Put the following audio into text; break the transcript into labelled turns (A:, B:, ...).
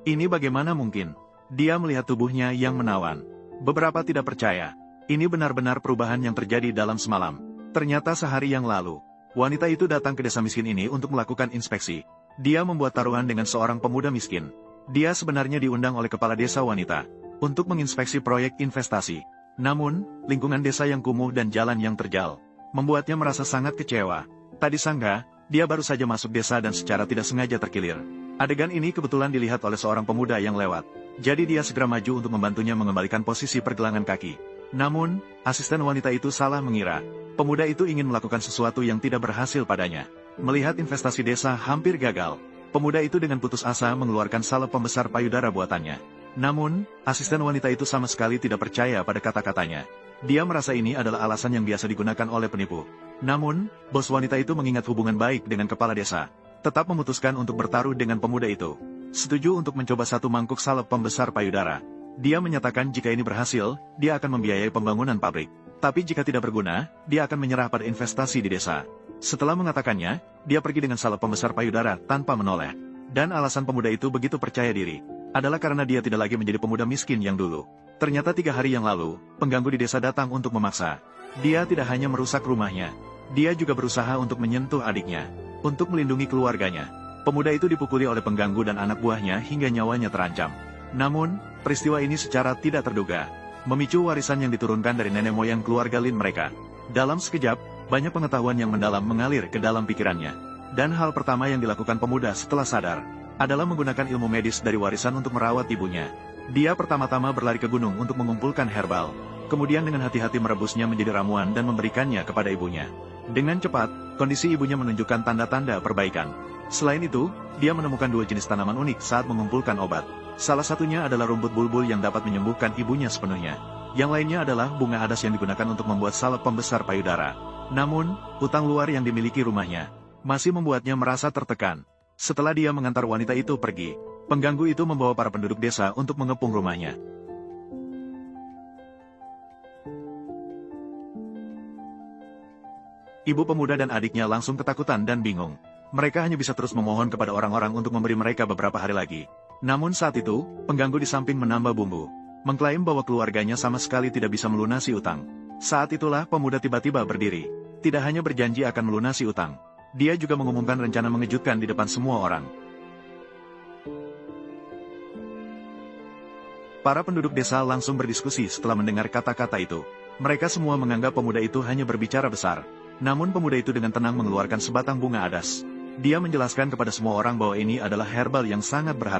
A: Ini bagaimana mungkin? Dia melihat tubuhnya yang menawan. Beberapa tidak percaya. Ini benar-benar perubahan yang terjadi dalam semalam. Ternyata sehari yang lalu, wanita itu datang ke desa miskin ini untuk melakukan inspeksi. Dia membuat taruhan dengan seorang pemuda miskin. Dia sebenarnya diundang oleh kepala desa wanita untuk menginspeksi proyek investasi. Namun, lingkungan desa yang kumuh dan jalan yang terjal membuatnya merasa sangat kecewa. Tak disangka, dia baru saja masuk desa dan secara tidak sengaja terkilir. Adegan ini kebetulan dilihat oleh seorang pemuda yang lewat. Jadi dia segera maju untuk membantunya mengembalikan posisi pergelangan kaki. Namun, asisten wanita itu salah mengira. Pemuda itu ingin melakukan sesuatu yang tidak berhasil padanya. Melihat investasi desa hampir gagal, pemuda itu dengan putus asa mengeluarkan salep pembesar payudara buatannya. Namun, asisten wanita itu sama sekali tidak percaya pada kata-katanya. Dia merasa ini adalah alasan yang biasa digunakan oleh penipu. Namun, bos wanita itu mengingat hubungan baik dengan kepala desa, tetap memutuskan untuk bertaruh dengan pemuda itu. Setuju untuk mencoba satu mangkuk salep pembesar payudara. Dia menyatakan jika ini berhasil, dia akan membiayai pembangunan pabrik. Tapi jika tidak berguna, dia akan menyerah pada investasi di desa. Setelah mengatakannya, dia pergi dengan salep pembesar payudara tanpa menoleh. Dan alasan pemuda itu begitu percaya diri adalah karena dia tidak lagi menjadi pemuda miskin yang dulu. Ternyata 3 hari yang lalu, pengganggu di desa datang untuk memaksa. Dia tidak hanya merusak rumahnya, dia juga berusaha untuk menyentuh adiknya. Untuk melindungi keluarganya, pemuda itu dipukuli oleh pengganggu dan anak buahnya hingga nyawanya terancam. Namun, peristiwa ini secara tidak terduga memicu warisan yang diturunkan dari nenek moyang keluarga Lin mereka. Dalam sekejap, banyak pengetahuan yang mendalam mengalir ke dalam pikirannya. Dan hal pertama yang dilakukan pemuda setelah sadar adalah menggunakan ilmu medis dari warisan untuk merawat ibunya. Dia pertama-tama berlari ke gunung untuk mengumpulkan herbal. Kemudian dengan hati-hati merebusnya menjadi ramuan dan memberikannya kepada ibunya. Dengan cepat, kondisi ibunya menunjukkan tanda-tanda perbaikan. Selain itu, dia menemukan 2 jenis tanaman unik saat mengumpulkan obat. Salah satunya adalah rumput bulbul yang dapat menyembuhkan ibunya sepenuhnya. Yang lainnya adalah bunga adas yang digunakan untuk membuat salep pembesar payudara. Namun, utang luar yang dimiliki rumahnya masih membuatnya merasa tertekan. Setelah dia mengantar wanita itu pergi, pengganggu itu membawa para penduduk desa untuk mengepung rumahnya. Ibu pemuda dan adiknya langsung ketakutan dan bingung. Mereka hanya bisa terus memohon kepada orang-orang untuk memberi mereka beberapa hari lagi. Namun saat itu, pengganggu di samping menambah bumbu, mengklaim bahwa keluarganya sama sekali tidak bisa melunasi utang. Saat itulah pemuda tiba-tiba berdiri. Tidak hanya berjanji akan melunasi utang, dia juga mengumumkan rencana mengejutkan di depan semua orang. Para penduduk desa langsung berdiskusi setelah mendengar kata-kata itu. Mereka semua menganggap pemuda itu hanya berbicara besar. Namun pemuda itu dengan tenang mengeluarkan sebatang bunga adas. Dia menjelaskan kepada semua orang bahwa ini adalah herbal yang sangat berharga.